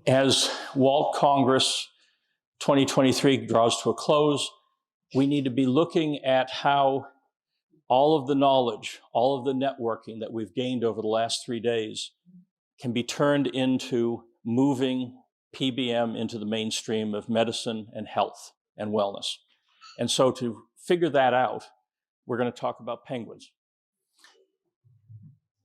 As WALT Congress 2023 draws to a close, we need to be looking at how all of the knowledge, all of the networking that we've gained over the last 3 days can be turned into moving PBM into the mainstream of medicine and health and wellness. And so to figure that out, we're going to talk about penguins.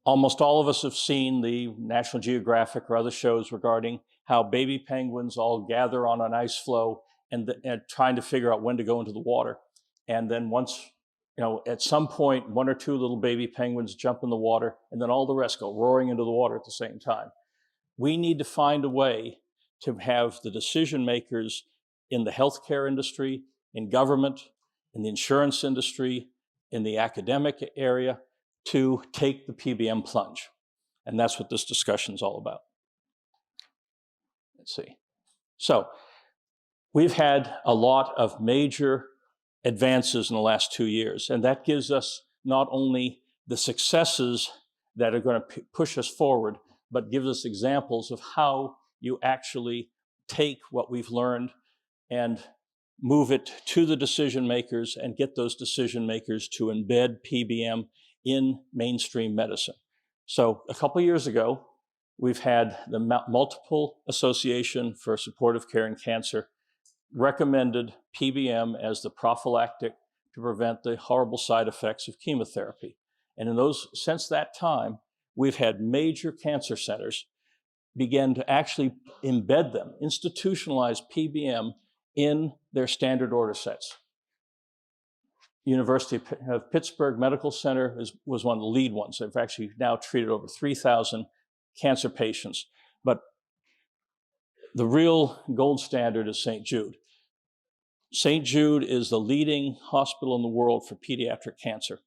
Almost all of us have seen the National Geographic or other shows regarding how baby penguins all gather on an ice floe and trying to figure out when to go into the water. And then once, at some point, 1 or 2 little baby penguins jump in the water, and then all the rest go roaring into the water at the same time. We need to find a way to have the decision makers in the healthcare industry, in government, in the insurance industry, in the academic area, to take the PBM plunge. And that's what this discussion is all about. Let's see. So we've had a lot of major advances in the last 2 years, and that gives us not only the successes that are going to push us forward, but gives us examples of how you actually take what we've learned and move it to the decision makers and get those decision makers to embed PBM in mainstream medicine. So a couple years ago, we've had the Multiple Association for Supportive Care in Cancer recommended PBM as the prophylactic to prevent the horrible side effects of chemotherapy. And since that time, we've had major cancer centers begin to actually embed them, institutionalize PBM in their standard order sets. University of Pittsburgh Medical Center was one of the lead ones. They've actually now treated over 3,000 cancer patients. But the real gold standard is St. Jude. St. Jude is the leading hospital in the world for pediatric cancer.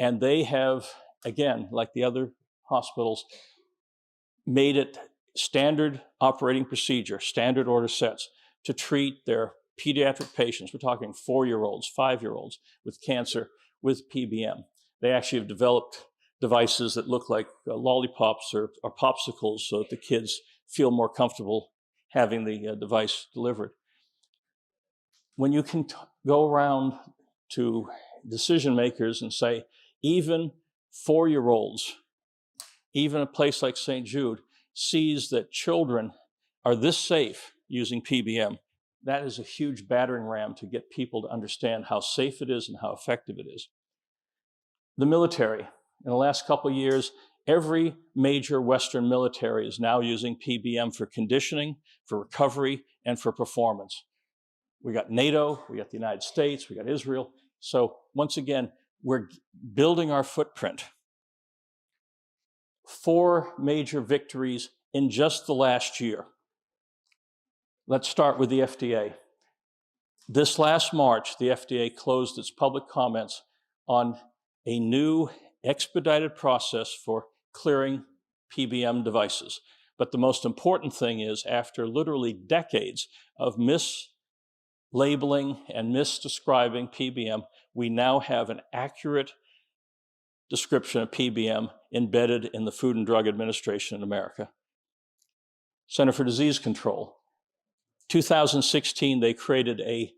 And they have, again, like the other hospitals, made it standard operating procedure, standard order sets to treat their pediatric patients. We're talking 4-year-olds, 5-year-olds with cancer with PBM. They actually have developed devices that look like lollipops or popsicles so that the kids feel more comfortable having the device delivered. When you can go around to decision makers and say, even 4-year-olds, even a place like St. Jude, sees that children are this safe using PBM, that is a huge battering ram to get people to understand how safe it is and how effective it is. The military, in the last couple of years, every major Western military is now using PBM for conditioning, for recovery, and for performance. We got NATO, we got the United States, we got Israel. So once again, we're building our footprint. 4 major victories in just the last year. Let's start with the FDA. This last March, the FDA closed its public comments on a new expedited process for clearing PBM devices. But the most important thing is, after literally decades of mislabeling and misdescribing PBM, we now have an accurate description of PBM embedded in the Food and Drug Administration in America. Center for Disease Control. 2016, they created a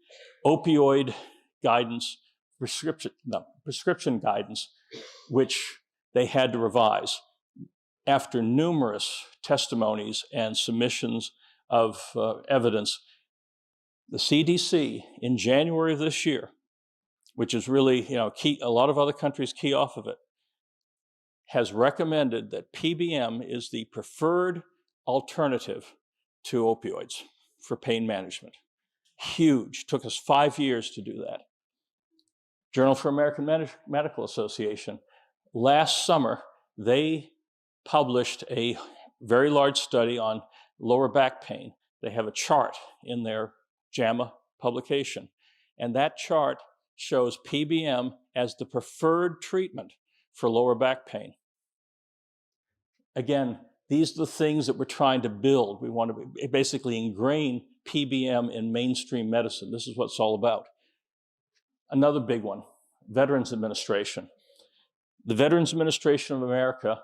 opioid guidance, prescription guidance, which they had to revise. After numerous testimonies and submissions of evidence, the CDC in January of this year, which is really, key, a lot of other countries key off of it, has recommended that PBM is the preferred alternative to opioids for pain management. Huge. Took us 5 years to do that. Journal for American Medical Association. Last summer, they published a very large study on lower back pain. They have a chart in their JAMA publication. And that chart shows PBM as the preferred treatment for lower back pain. Again, these are the things that we're trying to build. We want to basically ingrain PBM in mainstream medicine. This is what it's all about. Another big one, Veterans Administration. The Veterans Administration of America,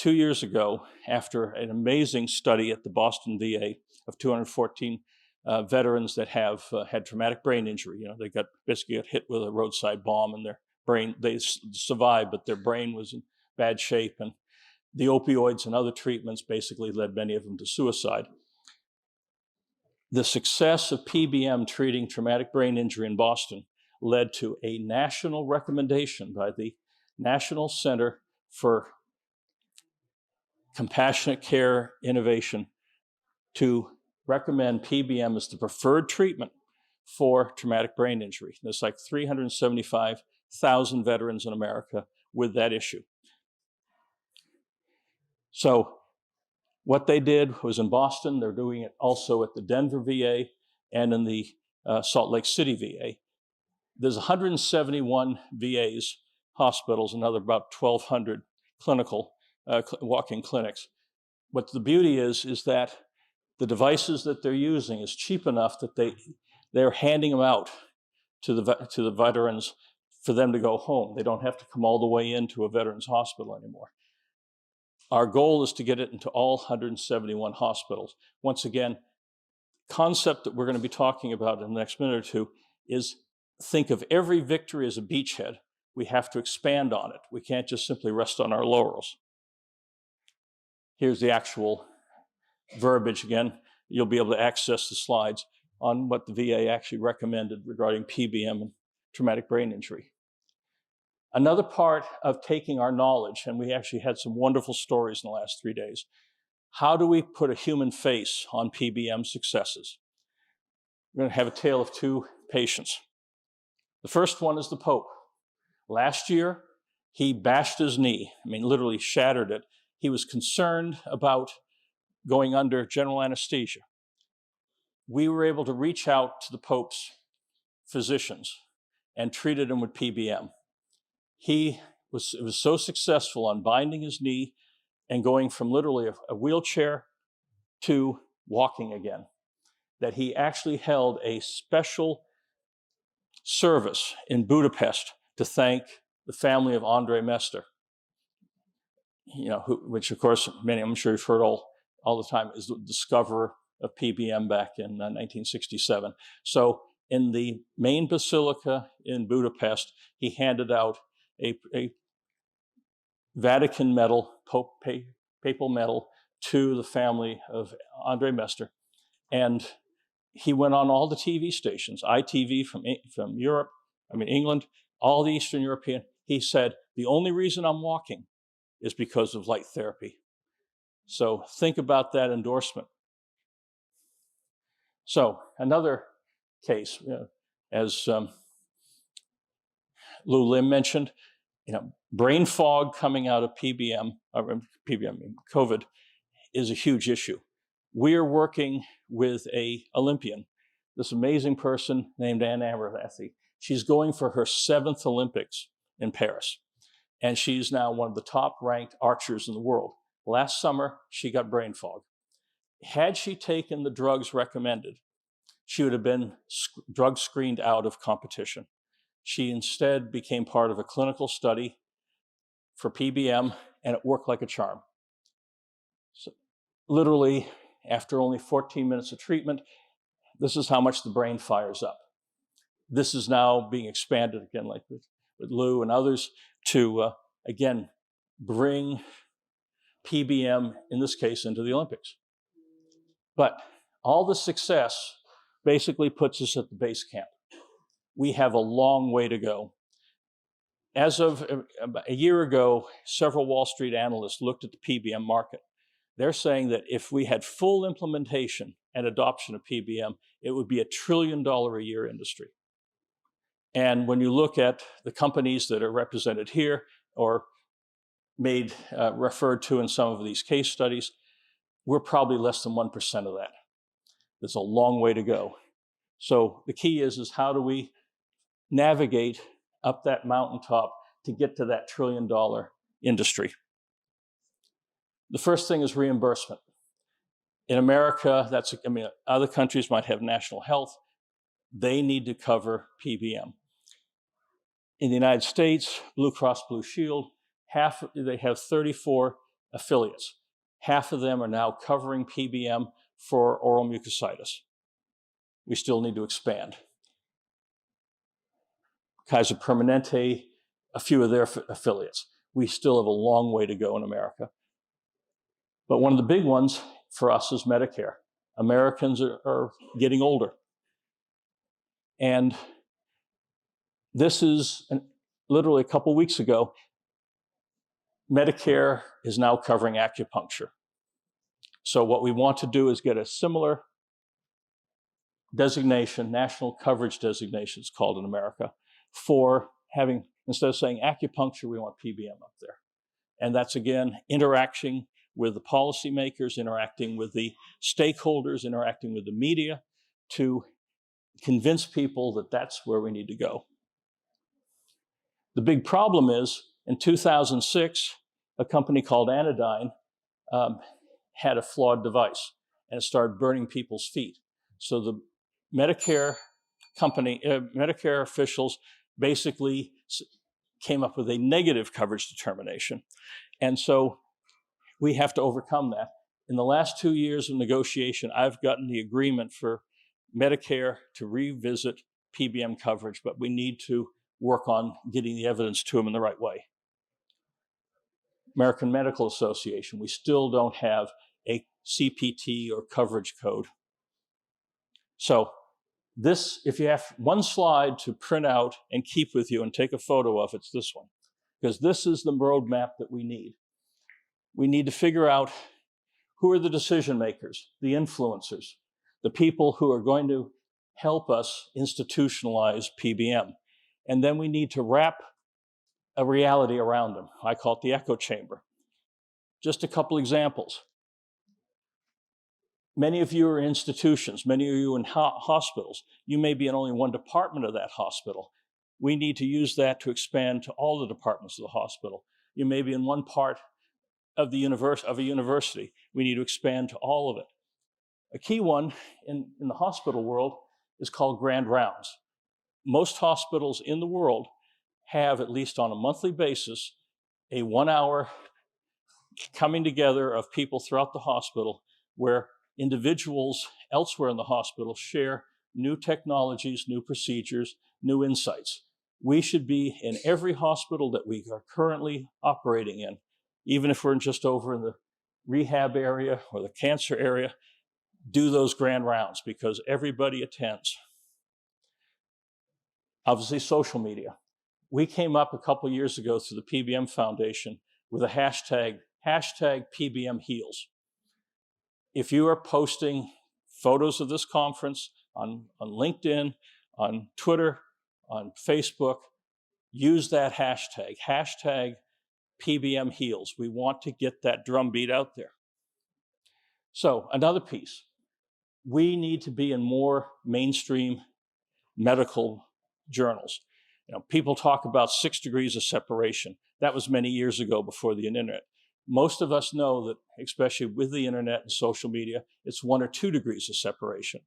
2 years ago, after an amazing study at the Boston VA of 214 veterans that have had traumatic brain injury. You know, they basically got hit with a roadside bomb and their brain, they survived, but their brain was in bad shape. And the opioids and other treatments basically led many of them to suicide. The success of PBM treating traumatic brain injury in Boston led to a national recommendation by the National Center for Compassionate Care Innovation to recommend PBM as the preferred treatment for traumatic brain injury. There's like 375,000 veterans in America with that issue. So what they did was in Boston. They're doing it also at the Denver VA and in the Salt Lake City VA. There's 171 VAs, hospitals, another about 1,200 clinical walk-in clinics. What the beauty is that the devices that they're using is cheap enough that they're handing them out to the veterans for them to go home. They don't have to come all the way into a veterans hospital anymore. Our goal is to get it into all 171 hospitals. Once again, concept that we're going to be talking about in the next minute or two is think of every victory as a beachhead. We have to expand on it. We can't just simply rest on our laurels. Here's the actual verbiage again. You'll be able to access the slides on what the VA actually recommended regarding PBM and traumatic brain injury. Another part of taking our knowledge, and we actually had some wonderful stories in the last 3 days, how do we put a human face on PBM successes? We're going to have a tale of two patients. The first one is the Pope. Last year, he bashed his knee. I mean, literally shattered it. He was concerned about going under general anesthesia. We were able to reach out to the Pope's physicians and treated him with PBM. It was so successful on binding his knee and going from literally a wheelchair to walking again, that he actually held a special service in Budapest to thank the family of Andre Mester, you know, which of course many, I'm sure you've heard all the time, is the discoverer of PBM back in 1967. So in the main basilica in Budapest, he handed out a Vatican medal, papal medal, to the family of Andre Mester. And he went on all the TV stations, ITV from Europe, England, all the Eastern European. He said, the only reason I'm walking is because of light therapy. So think about that endorsement. So another case, as Lou Lim mentioned, brain fog coming out of COVID is a huge issue. We are working with an Olympian, this amazing person named Anne Amberthathy. She's going for her 7th Olympics in Paris, and she's now one of the top-ranked archers in the world. Last summer, she got brain fog. Had she taken the drugs recommended, she would have been drug screened out of competition. She instead became part of a clinical study for PBM, and it worked like a charm. So, literally, after only 14 minutes of treatment, this is how much the brain fires up. This is now being expanded again, like with Lou and others, to, again, bring PBM, in this case, into the Olympics. But all the success basically puts us at the base camp. We have a long way to go. As of a year ago, several Wall Street analysts looked at the PBM market. They're saying that if we had full implementation and adoption of PBM, it would be $1 trillion a year industry. And when you look at the companies that are represented here or referred to in some of these case studies, we're probably less than 1% of that. There's a long way to go. So the key is how do we navigate up that mountaintop to get to that $1 trillion industry? The first thing is reimbursement. In America, other countries might have national health. They need to cover PBM. In the United States, Blue Cross Blue Shield, they have 34 affiliates. Half of them are now covering PBM for oral mucositis. We still need to expand. Kaiser Permanente, a few of their affiliates. We still have a long way to go in America. But one of the big ones for us is Medicare. Americans are getting older. And this is literally a couple weeks ago, Medicare is now covering acupuncture. So what we want to do is get a similar designation, national coverage designation, it's called in America, for having, instead of saying acupuncture, we want PBM up there. And that's, again, interacting with the policymakers, interacting with the stakeholders, interacting with the media to convince people that that's where we need to go. The big problem is, in 2006, a company called Anodyne had a flawed device, and it started burning people's feet. So the Medicare officials basically came up with a negative coverage determination. And so we have to overcome that. In the last 2 years of negotiation, I've gotten the agreement for Medicare to revisit PBM coverage, but we need to work on getting the evidence to them in the right way. American Medical Association, we still don't have a CPT or coverage code. So this, if you have one slide to print out and keep with you and take a photo of, it's this one, because this is the roadmap that we need. We need to figure out who are the decision makers, the influencers, the people who are going to help us institutionalize PBM. And then we need to wrap a reality around them. I call it the echo chamber. Just a couple examples. Many of you are in institutions, many of you in hospitals. You may be in only one department of that hospital. We need to use that to expand to all the departments of the hospital. You may be in one part of a university. We need to expand to all of it. A key one in the hospital world is called grand rounds. Most hospitals in the world have, at least on a monthly basis, a 1 hour coming together of people throughout the hospital where individuals elsewhere in the hospital share new technologies, new procedures, new insights. We should be in every hospital that we are currently operating in, even if we're just over in the rehab area or the cancer area, do those grand rounds because everybody attends. Obviously, social media. We came up a couple years ago through the PBM Foundation with a hashtag PBM Heals. If you are posting photos of this conference on LinkedIn, on Twitter, on Facebook, use that hashtag PBM Heals. We want to get that drumbeat out there. So another piece, we need to be in more mainstream medical journals. People talk about 6 degrees of separation. That was many years ago before the internet. Most of us know that, especially with the internet and social media, it's 1 or 2 degrees of separation.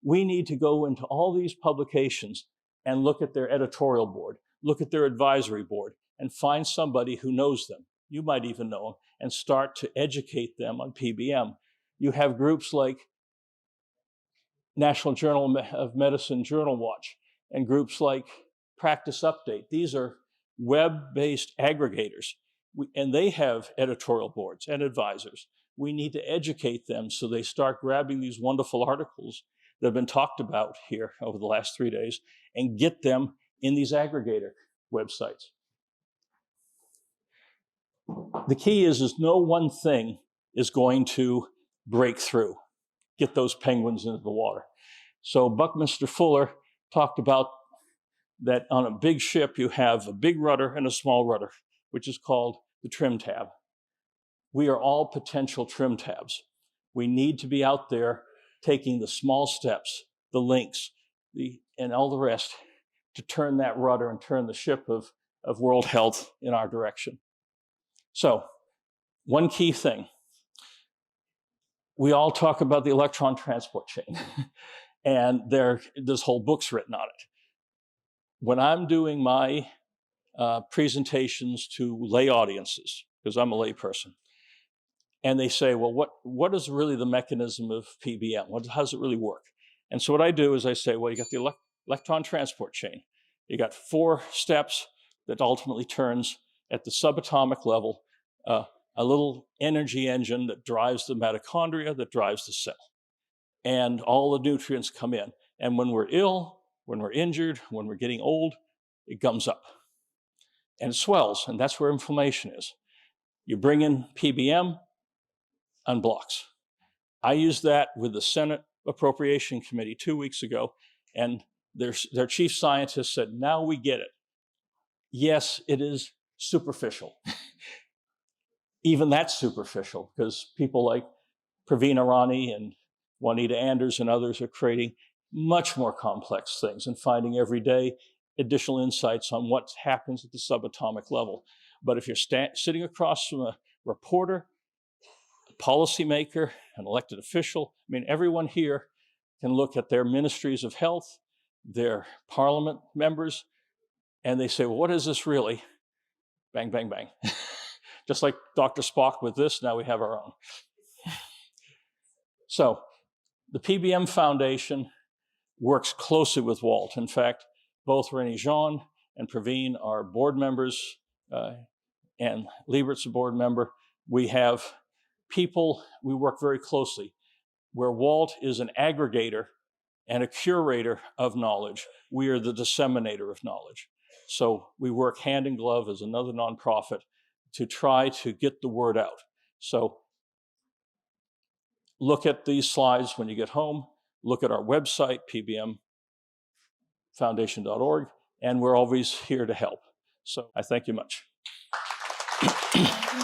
We need to go into all these publications and look at their editorial board, look at their advisory board, and find somebody who knows them. You might even know them, and start to educate them on PBM. You have groups like National Journal of Medicine Journal Watch and groups like Practice Update. These are web-based aggregators, and they have editorial boards and advisors. We need to educate them so they start grabbing these wonderful articles that have been talked about here over the last 3 days and get them in these aggregator websites. The key is no one thing is going to break through, get those penguins into the water. So Buckminster Fuller talked about that on a big ship, you have a big rudder and a small rudder, which is called the trim tab. We are all potential trim tabs. We need to be out there taking the small steps, the links, and all the rest to turn that rudder and turn the ship of world health in our direction. So, one key thing. We all talk about the electron transport chain, and there's whole books written on it. When I'm doing my presentations to lay audiences, because I'm a lay person, And they say, well, what is really the mechanism of PBM? How does it really work? And so what I do is I say, well, you got the electron transport chain. You got 4 steps that ultimately turns at the subatomic level, a little energy engine that drives the mitochondria, that drives the cell. And all the nutrients come in. And when we're ill, when we're injured, when we're getting old, it gums up and it swells, and that's where inflammation is. You bring in PBM, unblocks. I used that with the Senate Appropriation Committee 2 weeks ago, and their chief scientist said, now we get it. Yes, it is superficial. Even that's superficial, because people like Praveen Irani and Juanita Anders and others are creating much more complex things and finding every day additional insights on what happens at the subatomic level. But if you're sitting across from a reporter, a policymaker, an elected official, I mean, everyone here can look at their ministries of health, their parliament members, and they say, well, what is this really? Bang, bang, bang. Just like Dr. Spock with this, now we have our own. So the PBM Foundation works closely with WALT. In fact, both Renee Jean and Praveen are board members, and Liebert's a board member. We have people, we work very closely, where WALT is an aggregator and a curator of knowledge. We are the disseminator of knowledge. So we work hand in glove as another nonprofit to try to get the word out. So look at these slides when you get home. Look at our website, pbmfoundation.org, and we're always here to help. So I thank you much.